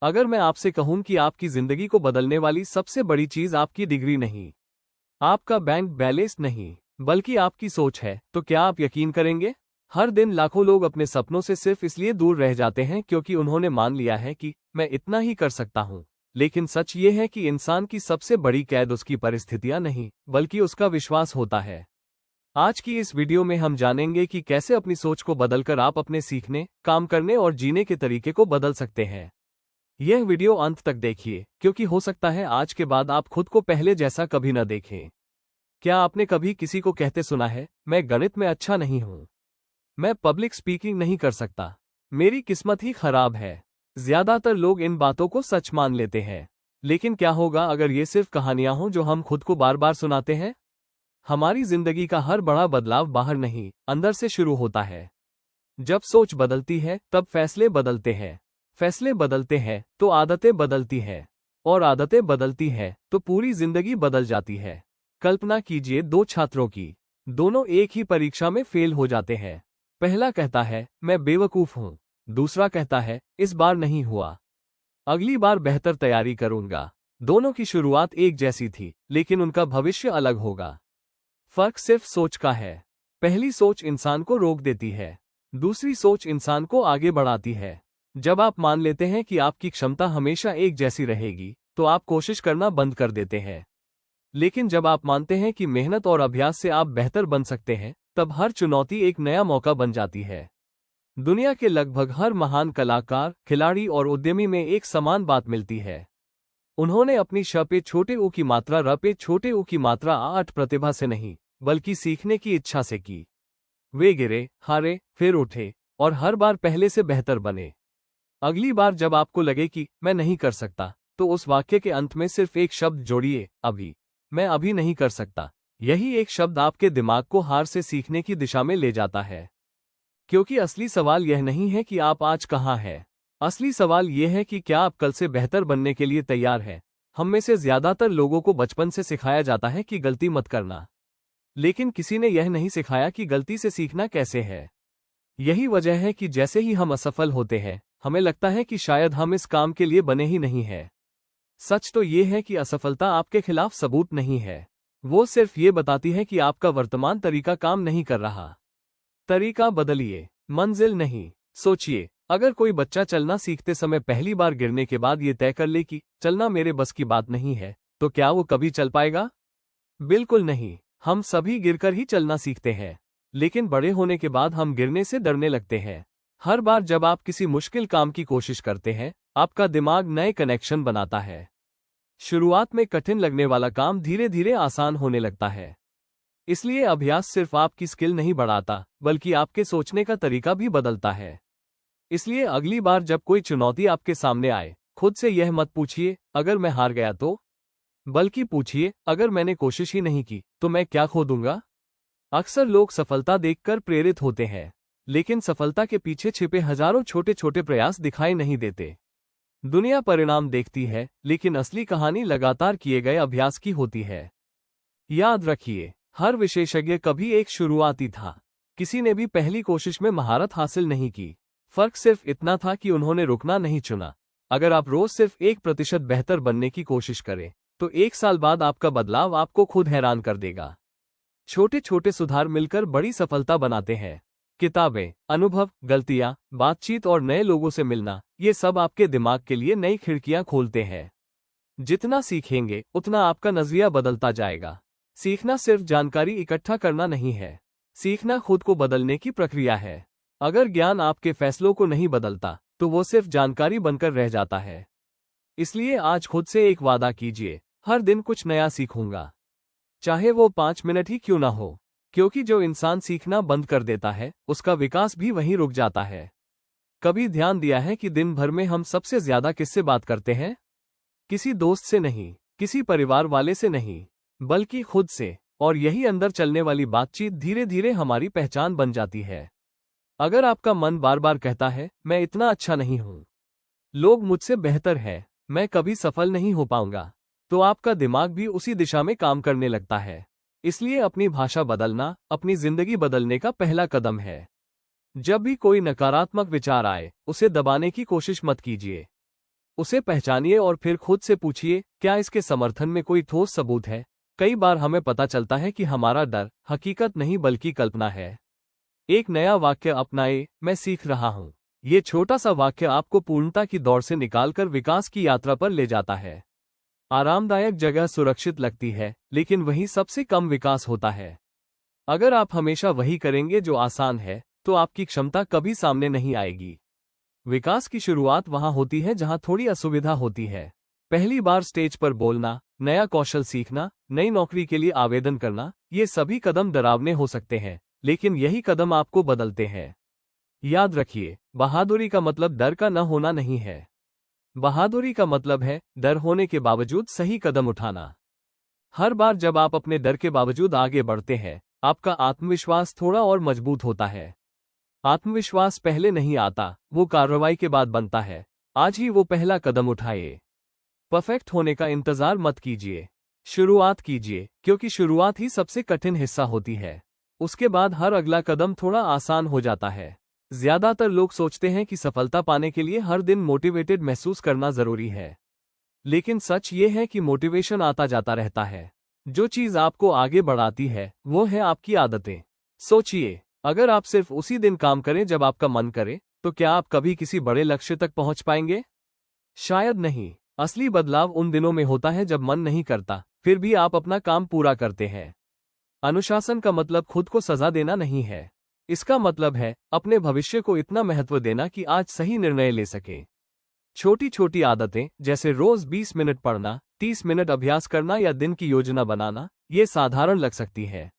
अगर मैं आपसे कहूं कि आपकी जिंदगी को बदलने वाली सबसे बड़ी चीज आपकी डिग्री नहीं, आपका बैंक बैलेंस नहीं, बल्कि आपकी सोच है, तो क्या आप यकीन करेंगे? हर दिन लाखों लोग अपने सपनों से सिर्फ इसलिए दूर रह जाते हैं क्योंकि उन्होंने मान लिया है कि मैं इतना ही कर सकता हूं। लेकिन सच ये है कि इंसान की सबसे बड़ी कैद उसकी परिस्थितियां नहीं, बल्कि उसका विश्वास होता है। आज की इस वीडियो में हम जानेंगे कि कैसे अपनी सोच को बदलकर आप अपने सीखने, काम करने और जीने के तरीके को बदल सकते हैं। यह वीडियो अंत तक देखिए, क्योंकि हो सकता है आज के बाद आप खुद को पहले जैसा कभी न देखें। क्या आपने कभी किसी को कहते सुना है, मैं गणित में अच्छा नहीं हूं, मैं पब्लिक स्पीकिंग नहीं कर सकता, मेरी किस्मत ही खराब है? ज्यादातर लोग इन बातों को सच मान लेते हैं। लेकिन क्या होगा अगर ये सिर्फ कहानियां हों जो हम खुद को बार बार सुनाते हैं? हमारी जिंदगी का हर बड़ा बदलाव बाहर नहीं, अंदर से शुरू होता है। जब सोच बदलती है तब फैसले बदलते हैं, फैसले बदलते हैं तो आदतें बदलती हैं, और आदतें बदलती हैं तो पूरी जिंदगी बदल जाती है। कल्पना कीजिए दो छात्रों की, दोनों एक ही परीक्षा में फेल हो जाते हैं। पहला कहता है मैं बेवकूफ हूं, दूसरा कहता है इस बार नहीं हुआ, अगली बार बेहतर तैयारी करूंगा। दोनों की शुरुआत एक जैसी थी, लेकिन उनका भविष्य अलग होगा। फर्क सिर्फ सोच का है। पहली सोच इंसान को रोक देती है, दूसरी सोच इंसान को आगे बढ़ाती है। जब आप मान लेते हैं कि आपकी क्षमता हमेशा एक जैसी रहेगी, तो आप कोशिश करना बंद कर देते हैं। लेकिन जब आप मानते हैं कि मेहनत और अभ्यास से आप बेहतर बन सकते हैं, तब हर चुनौती एक नया मौका बन जाती है। दुनिया के लगभग हर महान कलाकार, खिलाड़ी और उद्यमी में एक समान बात मिलती है। उन्होंने अपनी श पे छोटे ऊ की मात्रा र पे छोटे ऊ की मात्रा आठ प्रतिभा से नहीं, बल्कि सीखने की इच्छा से की। वे गिरे, हारे, फिर उठे, और हर बार पहले से बेहतर बने। अगली बार जब आपको लगे कि मैं नहीं कर सकता, तो उस वाक्य के अंत में सिर्फ एक शब्द जोड़िए, अभी। मैं अभी नहीं कर सकता। यही एक शब्द आपके दिमाग को हार से सीखने की दिशा में ले जाता है। क्योंकि असली सवाल यह नहीं है कि आप आज कहाँ हैं। असली सवाल यह है कि क्या आप कल से बेहतर बनने के लिए तैयार हैं। हम में से ज्यादातर लोगों को बचपन से सिखाया जाता है कि गलती मत करना, लेकिन किसी ने यह नहीं सिखाया कि गलती से सीखना कैसे है। यही वजह है कि जैसे ही हम असफल होते हैं, हमें लगता है कि शायद हम इस काम के लिए बने ही नहीं हैं। सच तो ये है कि असफलता आपके खिलाफ सबूत नहीं है, वो सिर्फ ये बताती है कि आपका वर्तमान तरीका काम नहीं कर रहा। तरीका बदलिए, मंजिल नहीं। सोचिए, अगर कोई बच्चा चलना सीखते समय पहली बार गिरने के बाद ये तय कर ले कि चलना मेरे बस की बात नहीं है, तो क्या वो कभी चल पाएगा? बिल्कुल नहीं। हम सभी गिरकर ही चलना सीखते हैं, लेकिन बड़े होने के बाद हम गिरने से डरने लगते हैं। हर बार जब आप किसी मुश्किल काम की कोशिश करते हैं, आपका दिमाग नए कनेक्शन बनाता है। शुरुआत में कठिन लगने वाला काम धीरे धीरे आसान होने लगता है। इसलिए अभ्यास सिर्फ आपकी स्किल नहीं बढ़ाता, बल्कि आपके सोचने का तरीका भी बदलता है। इसलिए अगली बार जब कोई चुनौती आपके सामने आए, खुद से यह मत पूछिए अगर मैं हार गया तो, बल्कि पूछिए अगर मैंने कोशिश ही नहीं की तो मैं क्या खो दूंगा। अक्सर लोग सफलता देखकर प्रेरित होते हैं, लेकिन सफलता के पीछे छिपे हजारों छोटे छोटे प्रयास दिखाई नहीं देते। दुनिया परिणाम देखती है, लेकिन असली कहानी लगातार किए गए अभ्यास की होती है। याद रखिए, हर विशेषज्ञ कभी एक शुरुआती था। किसी ने भी पहली कोशिश में महारत हासिल नहीं की। फर्क सिर्फ इतना था कि उन्होंने रुकना नहीं चुना। अगर आप रोज सिर्फ 1% बेहतर बनने की कोशिश करें, तो 1 साल बाद आपका बदलाव आपको खुद हैरान कर देगा। छोटे छोटे सुधार मिलकर बड़ी सफलता बनाते हैं। किताबें, अनुभव, गलतियां, बातचीत और नए लोगों से मिलना, ये सब आपके दिमाग के लिए नई खिड़कियां खोलते हैं। जितना सीखेंगे, उतना आपका नजरिया बदलता जाएगा। सीखना सिर्फ जानकारी इकट्ठा करना नहीं है, सीखना खुद को बदलने की प्रक्रिया है। अगर ज्ञान आपके फैसलों को नहीं बदलता, तो वो सिर्फ जानकारी बनकर रह जाता है। इसलिए आज खुद से एक वादा कीजिए, हर दिन कुछ नया सीखूंगा, चाहे वो 5 मिनट ही क्यों ना हो। क्योंकि जो इंसान सीखना बंद कर देता है, उसका विकास भी वहीं रुक जाता है। कभी ध्यान दिया है कि दिन भर में हम सबसे ज्यादा किससे बात करते हैं? किसी दोस्त से नहीं, किसी परिवार वाले से नहीं, बल्कि खुद से। और यही अंदर चलने वाली बातचीत धीरे धीरे हमारी पहचान बन जाती है। अगर आपका मन बार बार कहता है मैं इतना अच्छा नहीं हूं, लोग मुझसे बेहतर है, मैं कभी सफल नहीं हो पाऊंगा, तो आपका दिमाग भी उसी दिशा में काम करने लगता है। इसलिए अपनी भाषा बदलना अपनी जिंदगी बदलने का पहला कदम है। जब भी कोई नकारात्मक विचार आए, उसे दबाने की कोशिश मत कीजिए। उसे पहचानिए और फिर खुद से पूछिए, क्या इसके समर्थन में कोई ठोस सबूत है? कई बार हमें पता चलता है कि हमारा डर हकीकत नहीं बल्कि कल्पना है। एक नया वाक्य अपनाए, मैं सीख रहा हूं। ये छोटा सा वाक्य आपको पूर्णता की दौड़ से निकालकर विकास की यात्रा पर ले जाता है। आरामदायक जगह सुरक्षित लगती है, लेकिन वहीं सबसे कम विकास होता है। अगर आप हमेशा वही करेंगे जो आसान है, तो आपकी क्षमता कभी सामने नहीं आएगी। विकास की शुरुआत वहां होती है जहां थोड़ी असुविधा होती है। पहली बार स्टेज पर बोलना, नया कौशल सीखना, नई नौकरी के लिए आवेदन करना, ये सभी कदम डरावने हो सकते हैं, लेकिन यही कदम आपको बदलते हैं। याद रखिए, बहादुरी का मतलब डर का न होना नहीं है। बहादुरी का मतलब है डर होने के बावजूद सही कदम उठाना। हर बार जब आप अपने डर के बावजूद आगे बढ़ते हैं, आपका आत्मविश्वास थोड़ा और मजबूत होता है। आत्मविश्वास पहले नहीं आता, वो कार्रवाई के बाद बनता है। आज ही वो पहला कदम उठाइए। परफेक्ट होने का इंतजार मत कीजिए, शुरुआत कीजिए, क्योंकि शुरुआत ही सबसे कठिन हिस्सा होती है। उसके बाद हर अगला कदम थोड़ा आसान हो जाता है। ज्यादातर लोग सोचते हैं कि सफलता पाने के लिए हर दिन मोटिवेटेड महसूस करना जरूरी है। लेकिन सच ये है कि मोटिवेशन आता जाता रहता है। जो चीज आपको आगे बढ़ाती है, वो है आपकी आदतें। सोचिए, अगर आप सिर्फ उसी दिन काम करें जब आपका मन करे, तो क्या आप कभी किसी बड़े लक्ष्य तक पहुंच पाएंगे? शायद नहीं। असली बदलाव उन दिनों में होता है जब मन नहीं करता, फिर भी आप अपना काम पूरा करते हैं। अनुशासन का मतलब खुद को सजा देना नहीं है। इसका मतलब है अपने भविष्य को इतना महत्व देना कि आज सही निर्णय ले सके। छोटी छोटी आदतें, जैसे रोज 20 मिनट पढ़ना, 30 मिनट अभ्यास करना या दिन की योजना बनाना, ये साधारण लग सकती है।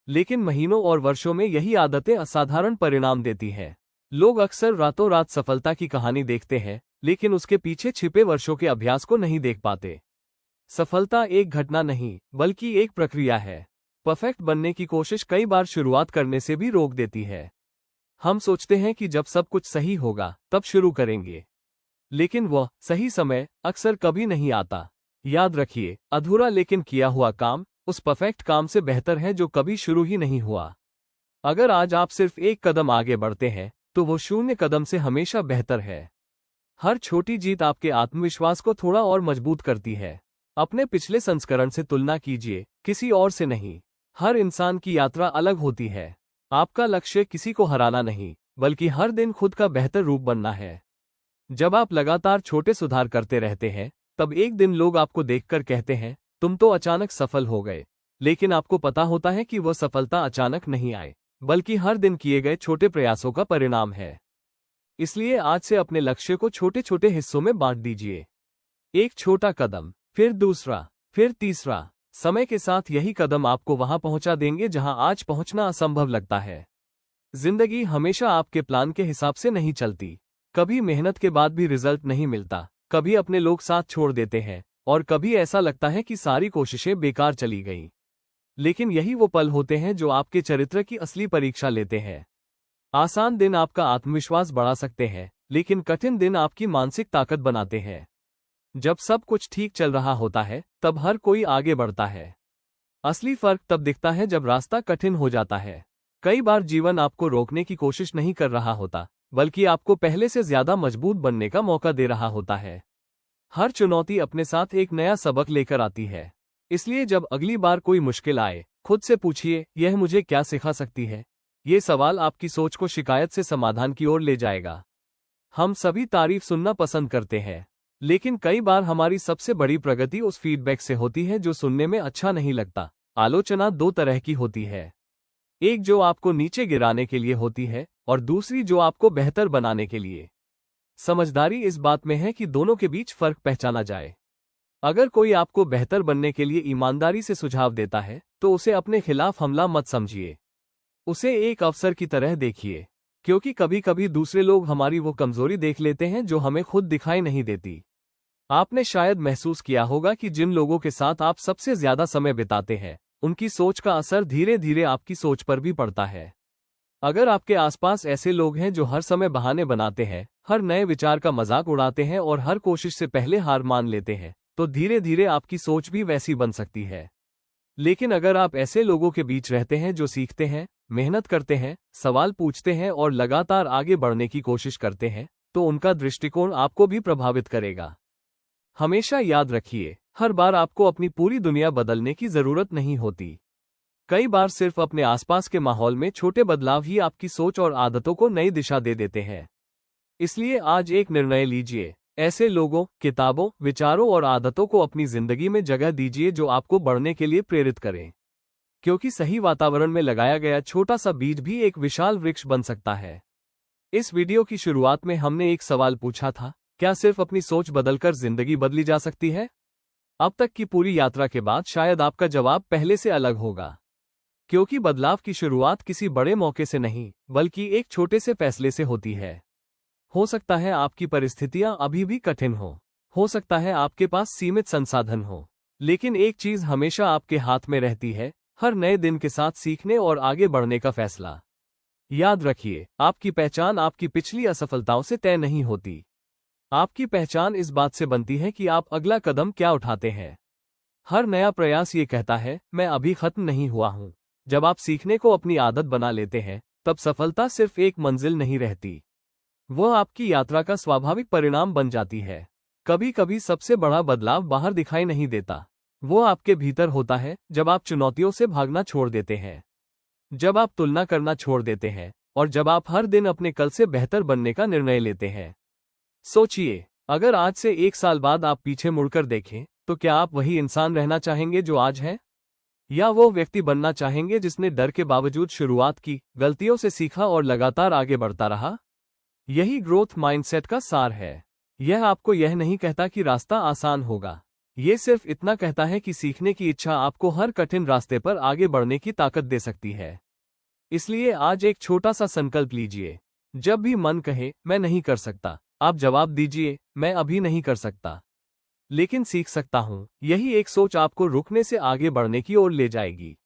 लेकिन महीनों और वर्षों में यही आदतें असाधारण परिणाम देती हैं। लोग अक्सर रातों रात सफलता की कहानी देखते हैं, लेकिन उसके पीछे छिपे वर्षों के अभ्यास को नहीं देख पाते। सफलता एक घटना नहीं, बल्कि एक प्रक्रिया है। परफेक्ट बनने की कोशिश कई बार शुरुआत करने से भी रोक देती है। हम सोचते हैं कि जब सब कुछ सही होगा, तब शुरू करेंगे। लेकिन वह सही समय अक्सर कभी नहीं आता। याद रखिए, अधूरा लेकिन किया हुआ काम उस परफेक्ट काम से बेहतर है जो कभी शुरू ही नहीं हुआ। अगर आज आप सिर्फ एक कदम आगे बढ़ते हैं, तो वो 0 कदम से हमेशा बेहतर है। हर छोटी जीत आपके आत्मविश्वास को थोड़ा और मजबूत करती है। अपने पिछले संस्करण से तुलना कीजिए, किसी और से नहीं। हर इंसान की यात्रा अलग होती है। आपका लक्ष्य किसी को हराना नहीं, बल्कि हर दिन खुद का बेहतर रूप बनना है। जब आप लगातार छोटे सुधार करते रहते हैं, तब एक दिन लोग आपको देखकर कहते हैं, तुम तो अचानक सफल हो गए। लेकिन आपको पता होता है कि वह सफलता अचानक नहीं आए, बल्कि हर दिन किए गए छोटे प्रयासों का परिणाम है। इसलिए आज से अपने लक्ष्य को छोटे छोटे हिस्सों में बांट दीजिए। एक छोटा कदम, फिर दूसरा, फिर तीसरा। समय के साथ यही कदम आपको वहां पहुंचा देंगे जहां आज पहुंचना असंभव लगता है। जिंदगी हमेशा आपके प्लान के हिसाब से नहीं चलती। कभी मेहनत के बाद भी रिजल्ट नहीं मिलता, कभी अपने लोग साथ छोड़ देते हैं, और कभी ऐसा लगता है कि सारी कोशिशें बेकार चली गईं। लेकिन यही वो पल होते हैं जो आपके चरित्र की असली परीक्षा लेते हैं। आसान दिन आपका आत्मविश्वास बढ़ा सकते हैं, लेकिन कठिन दिन आपकी मानसिक ताकत बनाते हैं। जब सब कुछ ठीक चल रहा होता है, तब हर कोई आगे बढ़ता है। असली फर्क तब दिखता है जब रास्ता कठिन हो जाता है। कई बार जीवन आपको रोकने की कोशिश नहीं कर रहा होता, बल्कि आपको पहले से ज्यादा मजबूत बनने का मौका दे रहा होता है। हर चुनौती अपने साथ एक नया सबक लेकर आती है। इसलिए जब अगली बार कोई मुश्किल आए, खुद से पूछिए, यह मुझे क्या सिखा सकती है? ये सवाल आपकी सोच को शिकायत से समाधान की ओर ले जाएगा। हम सभी तारीफ सुनना पसंद करते हैं, लेकिन कई बार हमारी सबसे बड़ी प्रगति उस फीडबैक से होती है जो सुनने में अच्छा नहीं लगता। आलोचना 2 तरह की होती है, एक जो आपको नीचे गिराने के लिए होती है, और दूसरी जो आपको बेहतर बनाने के लिए। समझदारी इस बात में है कि दोनों के बीच फर्क पहचाना जाए। अगर कोई आपको बेहतर बनने के लिए ईमानदारी से सुझाव देता है, तो उसे अपने खिलाफ हमला मत समझिए। उसे एक अवसर की तरह देखिए, क्योंकि कभी कभी दूसरे लोग हमारी वो कमजोरी देख लेते हैं जो हमें खुद दिखाई नहीं देती। आपने शायद महसूस किया होगा कि जिन लोगों के साथ आप सबसे ज्यादा समय बिताते हैं, उनकी सोच का असर धीरे धीरे आपकी सोच पर भी पड़ता है। अगर आपके आसपास ऐसे लोग हैं जो हर समय बहाने बनाते हैं, हर नए विचार का मजाक उड़ाते हैं और हर कोशिश से पहले हार मान लेते हैं, तो धीरे धीरे आपकी सोच भी वैसी बन सकती है। लेकिन अगर आप ऐसे लोगों के बीच रहते हैं जो सीखते हैं, मेहनत करते हैं, सवाल पूछते हैं और लगातार आगे बढ़ने की कोशिश करते हैं, तो उनका दृष्टिकोण आपको भी प्रभावित करेगा। हमेशा याद रखिए, हर बार आपको अपनी पूरी दुनिया बदलने की जरूरत नहीं होती। कई बार सिर्फ अपने आसपास के माहौल में छोटे बदलाव ही आपकी सोच और आदतों को नई दिशा दे देते हैं। इसलिए आज एक निर्णय लीजिए, ऐसे लोगों, किताबों, विचारों और आदतों को अपनी जिंदगी में जगह दीजिए जो आपको बढ़ने के लिए प्रेरित करें। क्योंकि सही वातावरण में लगाया गया छोटा सा बीज भी एक विशाल वृक्ष बन सकता है। इस वीडियो की शुरुआत में हमने एक सवाल पूछा था, क्या सिर्फ अपनी सोच बदलकर जिंदगी बदली जा सकती है? अब तक की पूरी यात्रा के बाद शायद आपका जवाब पहले से अलग होगा। क्योंकि बदलाव की शुरुआत किसी बड़े मौके से नहीं, बल्कि एक छोटे से फैसले से होती है। हो सकता है आपकी परिस्थितियां अभी भी कठिन हो सकता है आपके पास सीमित संसाधन हो, लेकिन एक चीज हमेशा आपके हाथ में रहती है, हर नए दिन के साथ सीखने और आगे बढ़ने का फैसला। याद रखिए, आपकी पहचान आपकी पिछली असफलताओं से तय नहीं होती। आपकी पहचान इस बात से बनती है कि आप अगला कदम क्या उठाते हैं। हर नया प्रयास ये कहता है, मैं अभी खत्म नहीं हुआ हूं। जब आप सीखने को अपनी आदत बना लेते हैं, तब सफलता सिर्फ एक मंजिल नहीं रहती, वह आपकी यात्रा का स्वाभाविक परिणाम बन जाती है। कभी कभी सबसे बड़ा बदलाव बाहर दिखाई नहीं देता, वो आपके भीतर होता है। जब आप चुनौतियों से भागना छोड़ देते हैं, जब आप तुलना करना छोड़ देते हैं, और जब आप हर दिन अपने कल से बेहतर बनने का निर्णय लेते हैं। सोचिए, अगर आज से 1 साल बाद आप पीछे मुड़कर देखें, तो क्या आप वही इंसान रहना चाहेंगे जो आज है, या वो व्यक्ति बनना चाहेंगे जिसने डर के बावजूद शुरुआत की, गलतियों से सीखा और लगातार आगे बढ़ता रहा? यही ग्रोथ माइंडसेट का सार है। यह आपको यह नहीं कहता कि रास्ता आसान होगा, ये सिर्फ इतना कहता है कि सीखने की इच्छा आपको हर कठिन रास्ते पर आगे बढ़ने की ताकत दे सकती है। इसलिए आज एक छोटा सा संकल्प लीजिए। जब भी मन कहे मैं नहीं कर सकता, आप जवाब दीजिए, मैं अभी नहीं कर सकता, लेकिन सीख सकता हूं। यही एक सोच आपको रुकने से आगे बढ़ने की ओर ले जाएगी।